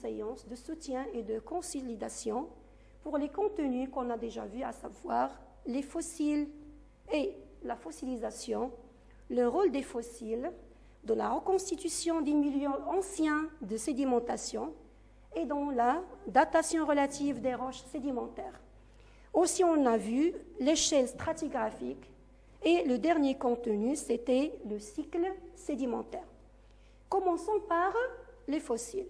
séance de soutien et de consolidation pour les contenus qu'on a déjà vus, à savoir les fossiles et la fossilisation, le rôle des fossiles, de la reconstitution des milieux anciens de sédimentation et dans la datation relative des roches sédimentaires. Aussi, on a vu l'échelle stratigraphique et le dernier contenu, c'était le cycle sédimentaire. Commençons par les fossiles.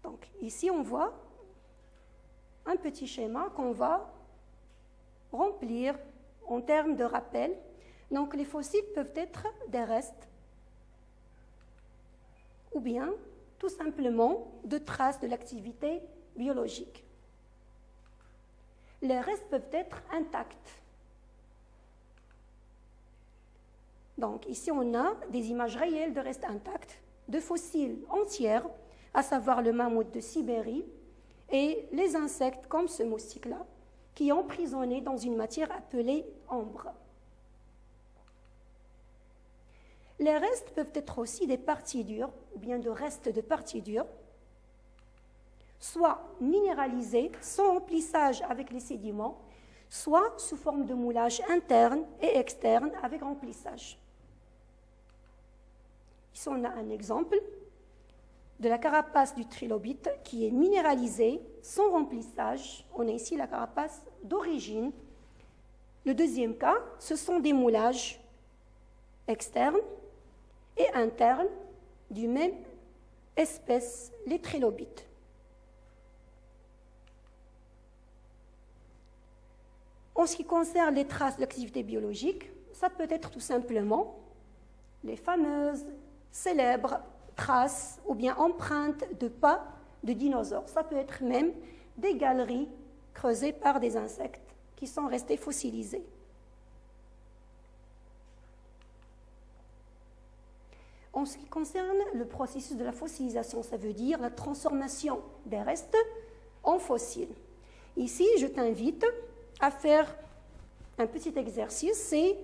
Donc, ici, on voit un petit schéma qu'on va remplir en termes de rappel. Donc, les fossiles peuvent être des restes ou bien, tout simplement, de traces de l'activité biologique. Les restes peuvent être intacts. Donc, ici, on a des images réelles de restes intacts, de fossiles entiers, à savoir le mammouth de Sibérie et les insectes comme ce moustique-là, qui ont emprisonné dans une matière appelée ambre. Les restes peuvent être aussi des parties dures, ou bien de restes de parties dures, soit minéralisés sans remplissage avec les sédiments, soit sous forme de moulage interne et externe avec remplissage. Ici, on a un exemple de la carapace du trilobite qui est minéralisée sans remplissage. On a ici la carapace d'origine. Le deuxième cas, ce sont des moulages externes et internes du même espèce, les trilobites. En ce qui concerne les traces d'activité biologique, ça peut être tout simplement les fameuses célèbres traces ou bien empreintes de pas de dinosaures. Ça peut être même des galeries creusées par des insectes qui sont restés fossilisés. En ce qui concerne le processus de la fossilisation, ça veut dire la transformation des restes en fossiles. Ici, je t'invite à faire un petit exercice, c'est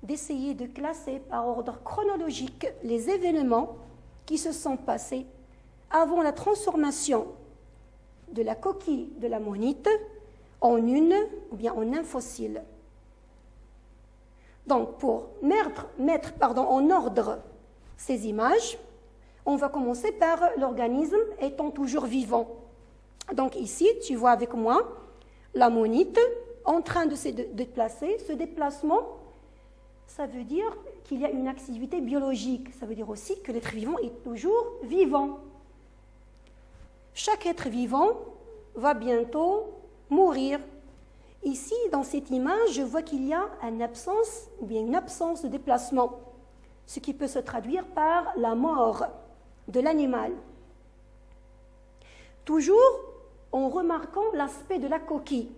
d'essayer de classer par ordre chronologique les événements qui se sont passés avant la transformation de la coquille de l'ammonite en un fossile. Donc, pour mettre en ordre ces images, on va commencer par l'organisme étant toujours vivant. Donc ici, tu vois avec moi l'ammonite en train de se déplacer. Ce déplacement, ça veut dire qu'il y a une activité biologique. Ça veut dire aussi que l'être vivant est toujours vivant. Chaque être vivant va bientôt mourir. Ici, dans cette image, je vois qu'il y a une absence de déplacement, ce qui peut se traduire par la mort de l'animal. Toujours en remarquant l'aspect de la coquille.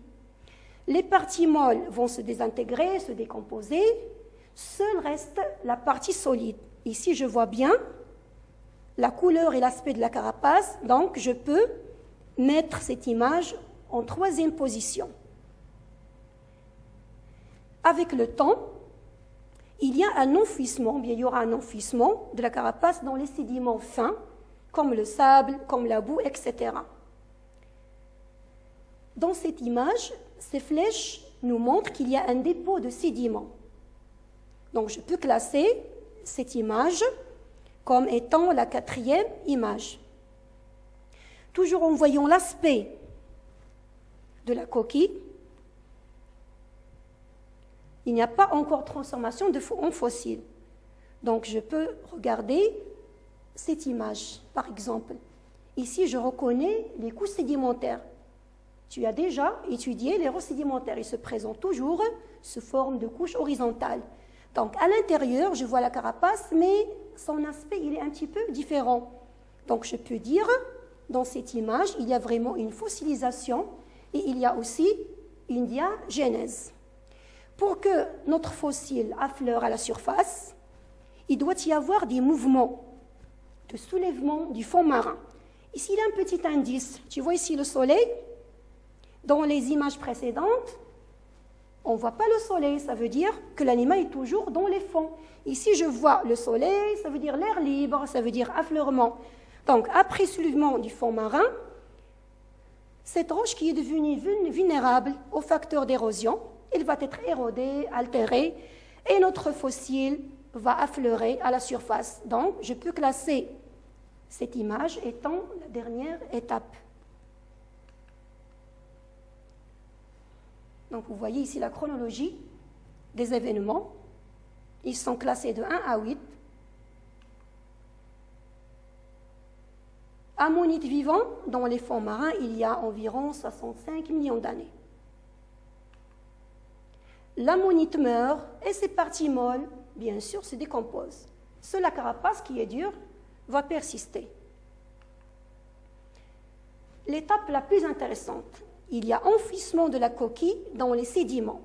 Les parties molles vont se désintégrer, se décomposer. Seul reste la partie solide. Ici, je vois bien la couleur et l'aspect de la carapace, donc je peux mettre cette image en troisième position. Avec le temps, il y aura un enfouissement de la carapace dans les sédiments fins, comme le sable, comme la boue, etc. Dans cette image, ces flèches nous montrent qu'il y a un dépôt de sédiments. Donc, je peux classer cette image comme étant la quatrième image. Toujours en voyant l'aspect de la coquille, il n'y a pas encore transformation en fossile. Donc, je peux regarder cette image, par exemple. Ici, je reconnais les couches sédimentaires. Tu as déjà étudié les roches sédimentaires. Ils se présentent toujours sous forme de couches horizontales. Donc, à l'intérieur, je vois la carapace, mais son aspect, il est un petit peu différent. Donc, je peux dire, dans cette image, il y a vraiment une fossilisation et il y a aussi une diagénèse. Pour que notre fossile affleure à la surface, il doit y avoir des mouvements de soulèvement du fond marin. Ici, il y a un petit indice. Tu vois ici le soleil. Dans les images précédentes, On ne voit pas le soleil, ça veut dire que l'animal est toujours dans les fonds. Ici, je vois le soleil, ça veut dire l'air libre, ça veut dire affleurement. Donc, après soulèvement du fond marin, cette roche qui est devenue vulnérable aux facteurs d'érosion, elle va être érodée, altérée, et notre fossile va affleurer à la surface. Donc, je peux classer cette image étant la dernière étape. Donc, vous voyez ici la chronologie des événements. Ils sont classés de 1 à 8. Ammonites vivants, dans les fonds marins, il y a environ 65 millions d'années. L'ammonite meurt et ses parties molles, bien sûr, se décomposent. Seule la carapace qui est dure va persister. L'étape la plus intéressante, il y a enfouissement de la coquille dans les sédiments.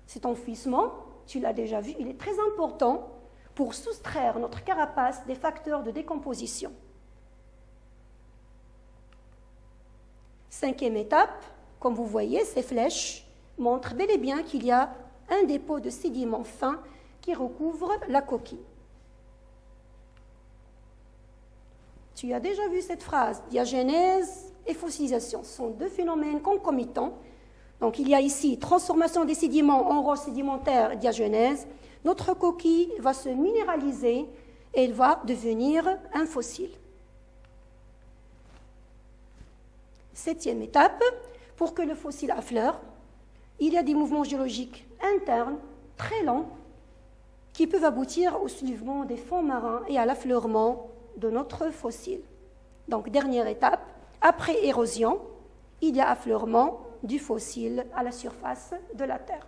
Cet enfouissement, tu l'as déjà vu, il est très important pour soustraire notre carapace des facteurs de décomposition. Cinquième étape, comme vous voyez, ces flèches montrent bel et bien qu'il y a un dépôt de sédiments fins qui recouvre la coquille. Tu as déjà vu cette phrase, diagénèse et fossilisation. Ce sont deux phénomènes concomitants. Donc il y a ici transformation des sédiments en roches sédimentaires, diagénèse. Notre coquille va se minéraliser et elle va devenir un fossile. Septième étape, pour que le fossile affleure, il y a des mouvements géologiques internes très lents qui peuvent aboutir au soulèvement des fonds marins et à l'affleurement de notre fossile. Donc, dernière étape, après érosion, il y a affleurement du fossile à la surface de la Terre.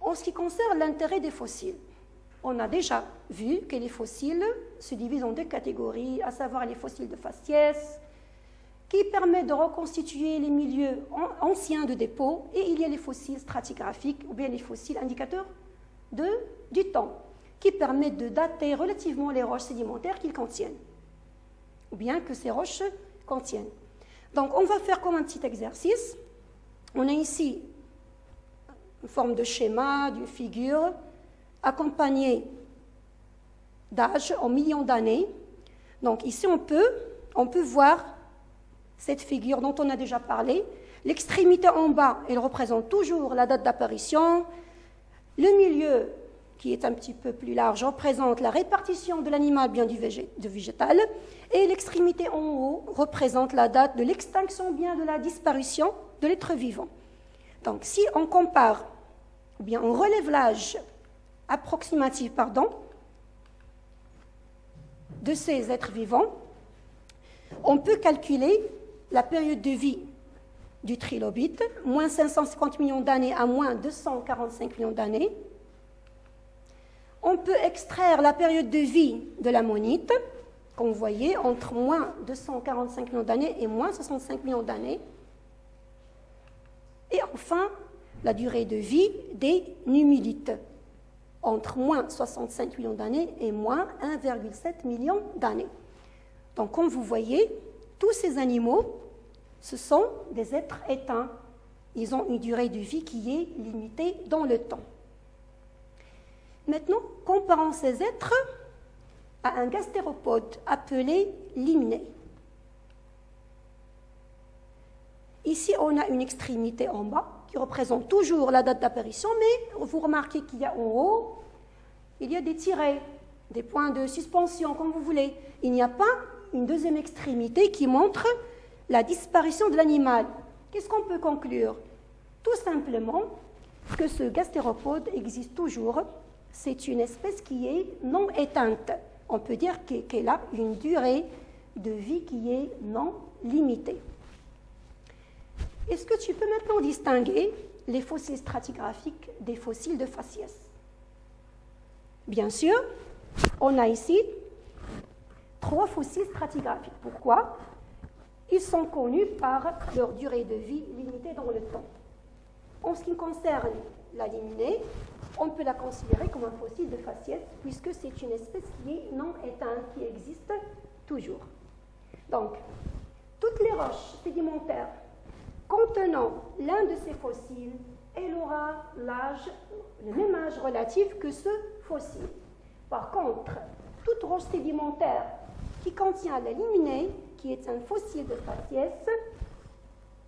En ce qui concerne l'intérêt des fossiles, on a déjà vu que les fossiles se divisent en deux catégories, à savoir les fossiles de faciès, qui permettent de reconstituer les milieux anciens de dépôt, et il y a les fossiles stratigraphiques, ou bien les fossiles indicateurs du temps, qui permettent de dater relativement les roches sédimentaires qu'ils contiennent, ou bien que ces roches contiennent. Donc, on va faire comme un petit exercice. On a ici une forme de schéma, d'une figure, accompagnée d'âge en millions d'années. Donc, ici, on peut voir cette figure dont on a déjà parlé. L'extrémité en bas, elle représente toujours la date d'apparition. Le milieu, qui est un petit peu plus large, représente la répartition de l'animal bien du végétal. Et l'extrémité en haut représente la date de l'extinction bien de la disparition de l'être vivant. Donc, si on compare, ou bien on relève l'âge approximatif, de ces êtres vivants, on peut calculer la période de vie du trilobite, moins 550 millions d'années à moins 245 millions d'années. On peut extraire la période de vie de l'ammonite, comme vous voyez, entre moins 245 millions d'années et moins 65 millions d'années. Et enfin, la durée de vie des nummulites, entre moins 65 millions d'années et moins 1,7 million d'années. Donc, comme vous voyez, tous ces animaux, ce sont des êtres éteints. Ils ont une durée de vie qui est limitée dans le temps. Maintenant, comparons ces êtres à un gastéropode appelé limné. Ici, on a une extrémité en bas qui représente toujours la date d'apparition, mais vous remarquez qu'il y a en haut, il y a des tirets, des points de suspension, comme vous voulez. Il n'y a pas une deuxième extrémité qui montre la disparition de l'animal. Qu'est-ce qu'on peut conclure? Tout simplement que ce gastéropode existe toujours. C'est une espèce qui est non éteinte. On peut dire qu'elle a une durée de vie qui est non limitée. Est-ce que tu peux maintenant distinguer les fossiles stratigraphiques des fossiles de faciès? Bien sûr, on a ici 3 fossiles stratigraphiques. Pourquoi? Ils sont connus par leur durée de vie limitée dans le temps. En ce qui concerne la liminée, on peut la considérer comme un fossile de faciès puisque c'est une espèce qui est non éteinte, qui existe toujours. Donc, toutes les roches sédimentaires contenant l'un de ces fossiles, elle aura le même âge relatif que ce fossile. Par contre, toute roche sédimentaire qui contient la limonène, qui est un fossile de faciès,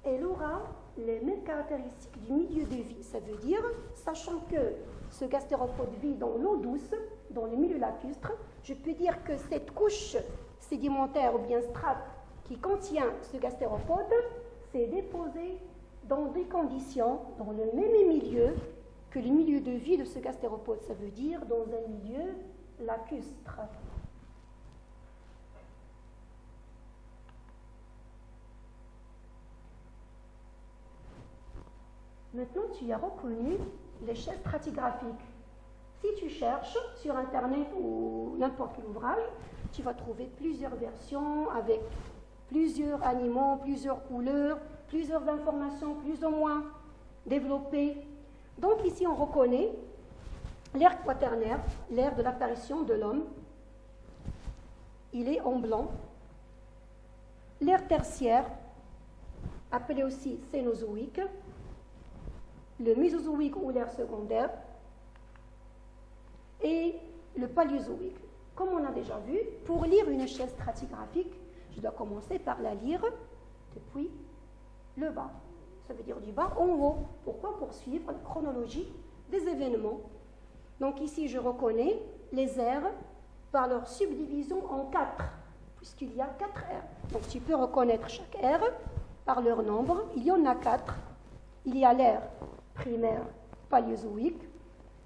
elle aura les mêmes caractéristiques du milieu de vie. Ça veut dire, sachant que ce gastéropode vit dans l'eau douce, dans le milieu lacustre, je peux dire que cette couche sédimentaire ou bien strate qui contient ce gastéropode s'est déposée dans des conditions, dans le même milieu que le milieu de vie de ce gastéropode. Ça veut dire dans un milieu lacustre. Maintenant, tu as reconnu l'échelle stratigraphique. Si tu cherches sur Internet ou n'importe quel ouvrage, tu vas trouver plusieurs versions avec plusieurs animaux, plusieurs couleurs, plusieurs informations plus ou moins développées. Donc ici, on reconnaît l'ère quaternaire, l'ère de l'apparition de l'homme. Il est en blanc. L'ère tertiaire, appelée aussi cénozoïque, le mésozoïque ou l'ère secondaire, et le paléozoïque. Comme on a déjà vu, pour lire une échelle stratigraphique, je dois commencer par la lire depuis le bas. Ça veut dire du bas en haut. Pourquoi? Pour suivre la chronologie des événements. Donc ici, je reconnais les ères par leur subdivision en 4, puisqu'il y a 4 ères. Donc tu peux reconnaître chaque ère par leur nombre. Il y en a 4. Il y a l'ère primaire paléozoïque,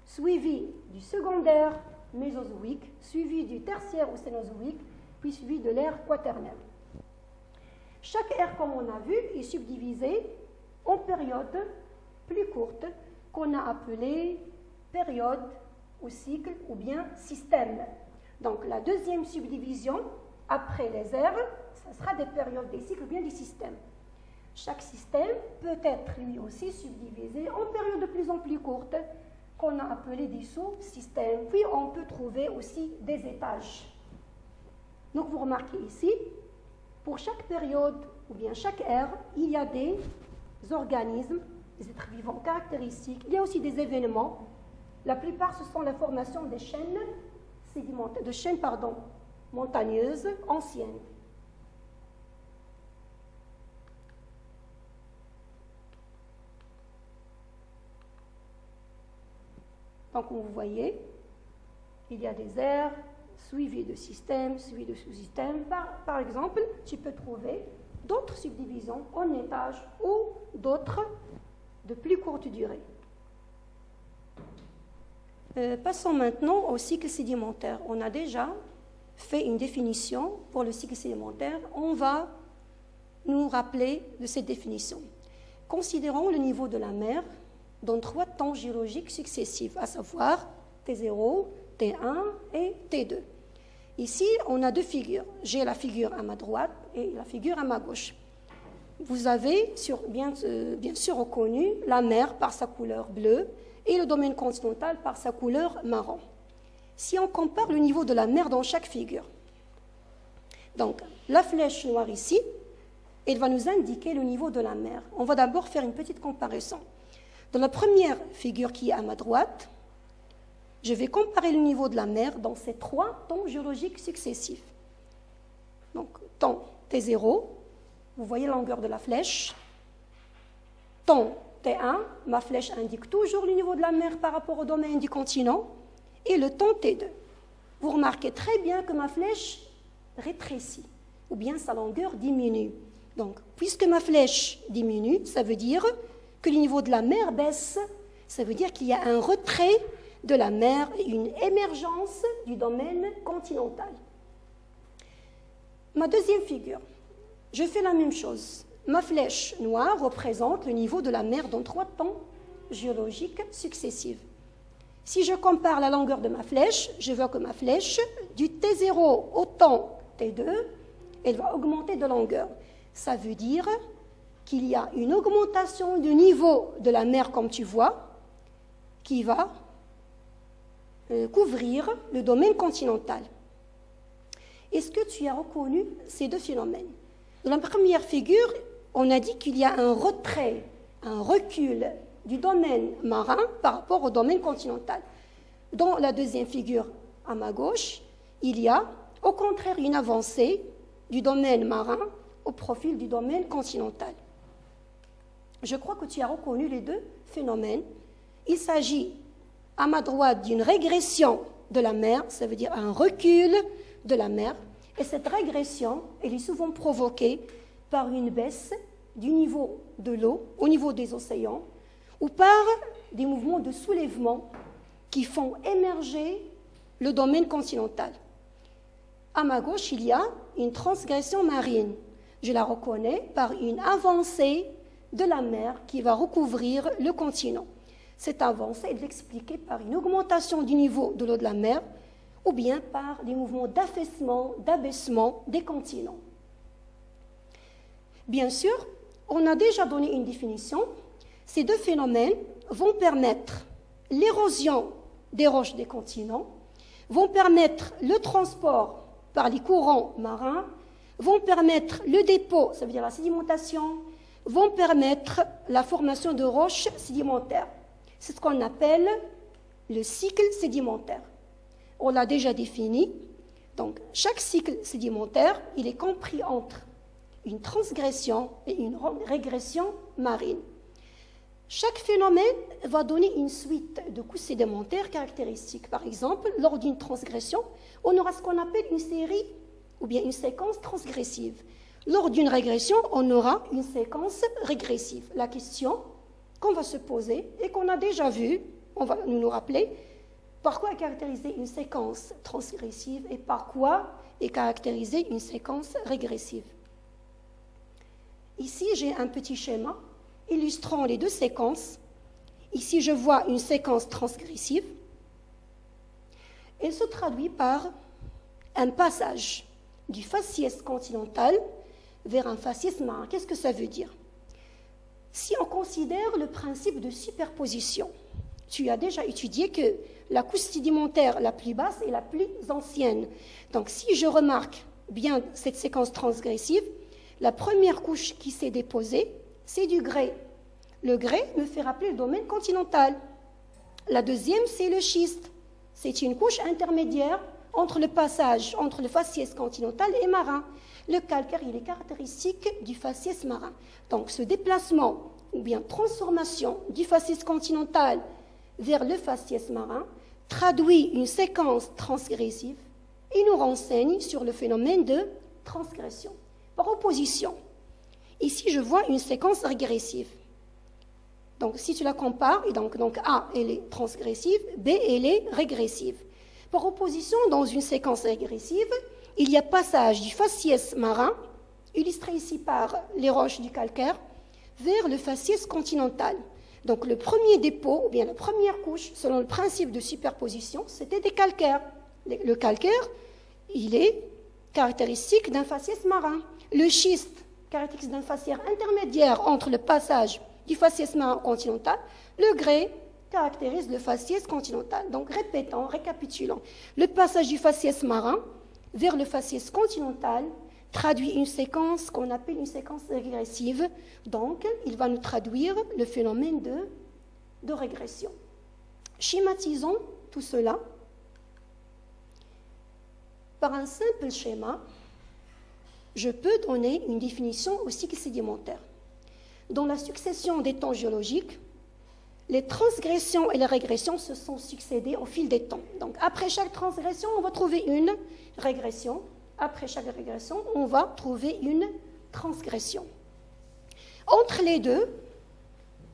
suivi du secondaire mésozoïque, suivi du tertiaire ou cénozoïque, puis suivi de l'ère quaternaire. Chaque ère, comme on a vu, est subdivisée en périodes plus courtes qu'on a appelées période ou cycle ou bien système. Donc la deuxième subdivision, après les ères, ce sera des périodes, des cycles ou bien des systèmes. Chaque système peut être lui aussi subdivisé en périodes de plus en plus courtes qu'on a appelées des sous-systèmes. Puis on peut trouver aussi des étages. Donc vous remarquez ici, pour chaque période ou bien chaque ère, il y a des organismes, des êtres vivants caractéristiques. Il y a aussi des événements. La plupart, ce sont la formation des chaînes sédimentaires, montagneuses anciennes. Donc, vous voyez, il y a des aires suivies de systèmes, suivies de sous-systèmes. Par exemple, tu peux trouver d'autres subdivisions en étages ou d'autres de plus courte durée. Passons maintenant au cycle sédimentaire. On a déjà fait une définition pour le cycle sédimentaire. On va nous rappeler de cette définition. Considérons le niveau de la mer dans 3 temps géologiques successifs, à savoir T0, T1 et T2. Ici, on a 2 figures. J'ai la figure à ma droite et la figure à ma gauche. Vous avez bien sûr reconnu la mer par sa couleur bleue et le domaine continental par sa couleur marron. Si on compare le niveau de la mer dans chaque figure, donc la flèche noire ici, elle va nous indiquer le niveau de la mer. On va d'abord faire une petite comparaison. Dans la première figure qui est à ma droite, je vais comparer le niveau de la mer dans ces 3 temps géologiques successifs. Donc, temps T0, vous voyez la longueur de la flèche. Temps T1, ma flèche indique toujours le niveau de la mer par rapport au domaine du continent. Et le temps T2. Vous remarquez très bien que ma flèche rétrécit, ou bien sa longueur diminue. Donc, puisque ma flèche diminue, ça veut dire que le niveau de la mer baisse. Ça veut dire qu'il y a un retrait de la mer et une émergence du domaine continental. Ma deuxième figure, je fais la même chose. Ma flèche noire représente le niveau de la mer dans 3 temps géologiques successifs. Si je compare la longueur de ma flèche, je vois que ma flèche, du T0 au temps T2, elle va augmenter de longueur. Ça veut dire qu'il y a une augmentation du niveau de la mer, comme tu vois, qui va couvrir le domaine continental. Est-ce que tu as reconnu ces 2 phénomènes? Dans la première figure, on a dit qu'il y a un retrait, un recul du domaine marin par rapport au domaine continental. Dans la deuxième figure, à ma gauche, il y a au contraire une avancée du domaine marin au profil du domaine continental. Je crois que tu as reconnu les deux phénomènes. Il s'agit à ma droite d'une régression de la mer, ça veut dire un recul de la mer, et cette régression, elle est souvent provoquée par une baisse du niveau de l'eau au niveau des océans ou par des mouvements de soulèvement qui font émerger le domaine continental. À ma gauche, il y a une transgression marine. Je la reconnais par une avancée de la mer qui va recouvrir le continent. Cette avancée est expliquée par une augmentation du niveau de l'eau de la mer ou bien par des mouvements d'affaissement, d'abaissement des continents. Bien sûr, on a déjà donné une définition. Ces deux phénomènes vont permettre l'érosion des roches des continents, vont permettre le transport par les courants marins, vont permettre le dépôt, ça veut dire la sédimentation, vont permettre la formation de roches sédimentaires. C'est ce qu'on appelle le cycle sédimentaire. On l'a déjà défini. Donc, chaque cycle sédimentaire, il est compris entre une transgression et une régression marine. Chaque phénomène va donner une suite de couches sédimentaires caractéristiques. Par exemple, lors d'une transgression, on aura ce qu'on appelle une série ou bien une séquence transgressive. Lors d'une régression, on aura une séquence régressive. La question qu'on va se poser et qu'on a déjà vue, on va nous rappeler, par quoi est caractérisée une séquence transgressive et par quoi est caractérisée une séquence régressive. Ici, j'ai un petit schéma illustrant les deux séquences. Ici, je vois une séquence transgressive. Elle se traduit par un passage du faciès continental vers un faciès marin. Qu'est-ce que ça veut dire? Si on considère le principe de superposition, tu as déjà étudié que la couche sédimentaire la plus basse est la plus ancienne. Donc, si je remarque bien cette séquence transgressive, la première couche qui s'est déposée, c'est du grès. Le grès me fait rappeler le domaine continental. La deuxième, c'est le schiste. C'est une couche intermédiaire entre le passage entre le faciès continental et marin. Le calcaire, il est caractéristique du faciès marin. Donc, ce déplacement ou bien transformation du faciès continental vers le faciès marin traduit une séquence transgressive et nous renseigne sur le phénomène de transgression. Par opposition, ici, je vois une séquence régressive. Donc, si tu la compares, et donc A, elle est transgressive, B, elle est régressive. Par opposition, dans une séquence régressive, il y a passage du faciès marin, illustré ici par les roches du calcaire, vers le faciès continental. Donc, le premier dépôt, ou bien la première couche, selon le principe de superposition, c'était des calcaires. Le calcaire, il est caractéristique d'un faciès marin. Le schiste, caractéristique d'un faciès intermédiaire entre le passage du faciès marin continental. Le grès caractérise le faciès continental. Donc, répétons, récapitulons. Le passage du faciès marin vers le faciès continental traduit une séquence qu'on appelle une séquence régressive. Donc, il va nous traduire le phénomène de régression. Schématisons tout cela par un simple schéma. Je peux donner une définition au cycle sédimentaire. Dans la succession des temps géologiques, les transgressions et les régressions se sont succédées au fil des temps. Donc, après chaque transgression, on va trouver une régression. Après chaque régression, on va trouver une transgression. Entre les deux,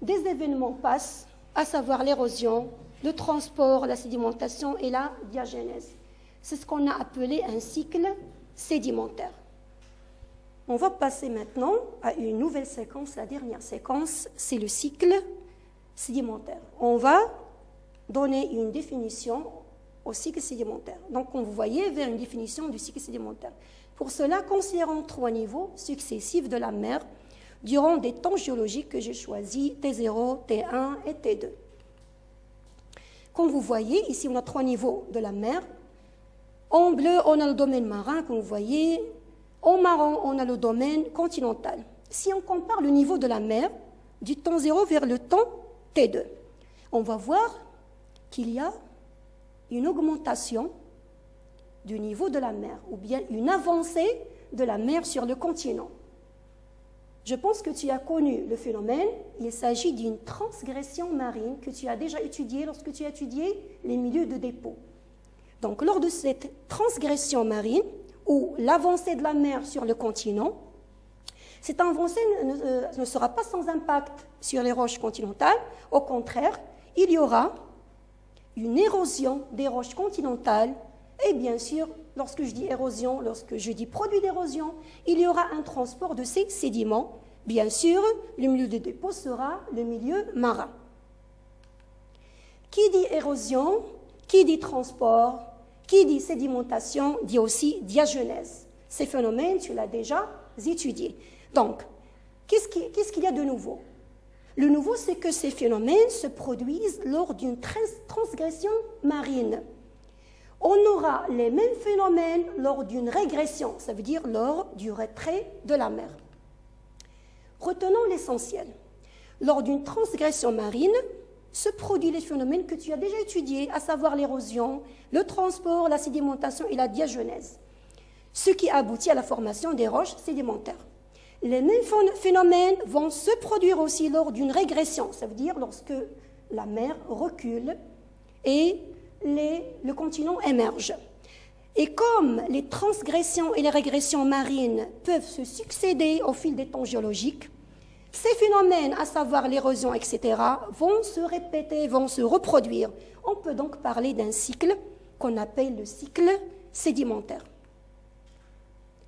des événements passent, à savoir l'érosion, le transport, la sédimentation et la diagénèse. C'est ce qu'on a appelé un cycle sédimentaire. On va passer maintenant à une nouvelle séquence. La dernière séquence, c'est le cycle sédimentaire. On va donner une définition au cycle sédimentaire. Donc, vous voyez vers une définition du cycle sédimentaire. Pour cela, considérons 3 niveaux successifs de la mer durant des temps géologiques que j'ai choisis, T0, T1 et T2. Comme vous voyez, ici, on a 3 niveaux de la mer. En bleu, on a le domaine marin, comme vous voyez. En marron, on a le domaine continental. Si on compare le niveau de la mer du temps 0 vers le temps T2, on va voir qu'il y a une augmentation du niveau de la mer, ou bien une avancée de la mer sur le continent. Je pense que tu as connu le phénomène. Il s'agit d'une transgression marine que tu as déjà étudiée lorsque tu as étudié les milieux de dépôt. Donc, lors de cette transgression marine, ou l'avancée de la mer sur le continent, cette avancée ne sera pas sans impact sur les roches continentales. Au contraire, il y aura une érosion des roches continentales. Et bien sûr, lorsque je dis érosion, lorsque je dis produit d'érosion, il y aura un transport de ces sédiments. Bien sûr, le milieu de dépôt sera le milieu marin. Qui dit érosion, qui dit transport, qui dit sédimentation, dit aussi diagenèse. Ces phénomènes, tu l'as déjà étudié. Donc, qu'est-ce qu'il y a de nouveau? Le nouveau, c'est que ces phénomènes se produisent lors d'une transgression marine. On aura les mêmes phénomènes lors d'une régression, ça veut dire lors du retrait de la mer. Retenons l'essentiel. Lors d'une transgression marine, se produisent les phénomènes que tu as déjà étudiés, à savoir l'érosion, le transport, la sédimentation et la diagenèse, ce qui aboutit à la formation des roches sédimentaires. Les mêmes phénomènes vont se produire aussi lors d'une régression, ça veut dire lorsque la mer recule et le continent émerge. Et comme les transgressions et les régressions marines peuvent se succéder au fil des temps géologiques, ces phénomènes, à savoir l'érosion, etc., vont se répéter, vont se reproduire. On peut donc parler d'un cycle qu'on appelle le cycle sédimentaire.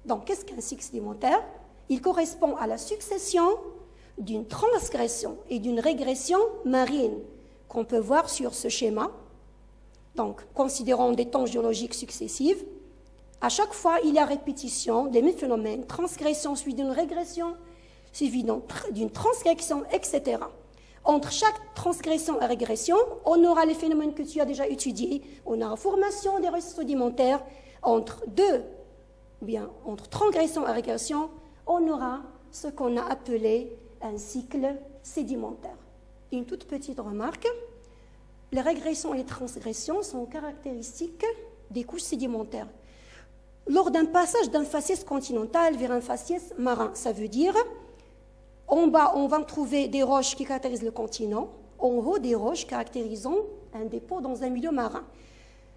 Donc, qu'est-ce qu'un cycle sédimentaire? Il correspond à la succession d'une transgression et d'une régression marine qu'on peut voir sur ce schéma. Donc, considérons des temps géologiques successifs. À chaque fois, il y a répétition des mêmes phénomènes, transgression suivie d'une régression, suivie d'une transgression, etc. Entre chaque transgression et régression, on aura les phénomènes que tu as déjà étudiés. On aura formation des roches sédimentaires. Entre transgression et régression, on aura ce qu'on a appelé un cycle sédimentaire. Une toute petite remarque. Les régressions et les transgressions sont caractéristiques des couches sédimentaires. Lors d'un passage d'un faciès continental vers un faciès marin, ça veut dire, en bas, on va trouver des roches qui caractérisent le continent, en haut, des roches caractérisant un dépôt dans un milieu marin.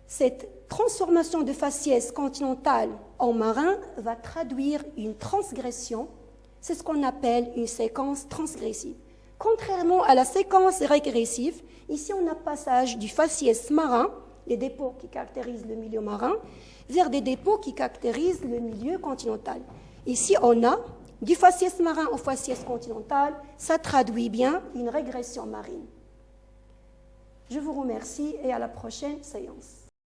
Cette transformation de faciès continental en marin va traduire une transgression, c'est ce qu'on appelle une séquence transgressive. Contrairement à la séquence régressive, ici on a passage du faciès marin, les dépôts qui caractérisent le milieu marin, vers des dépôts qui caractérisent le milieu continental. Ici on a du faciès marin au faciès continental, ça traduit bien une régression marine. Je vous remercie et à la prochaine séance.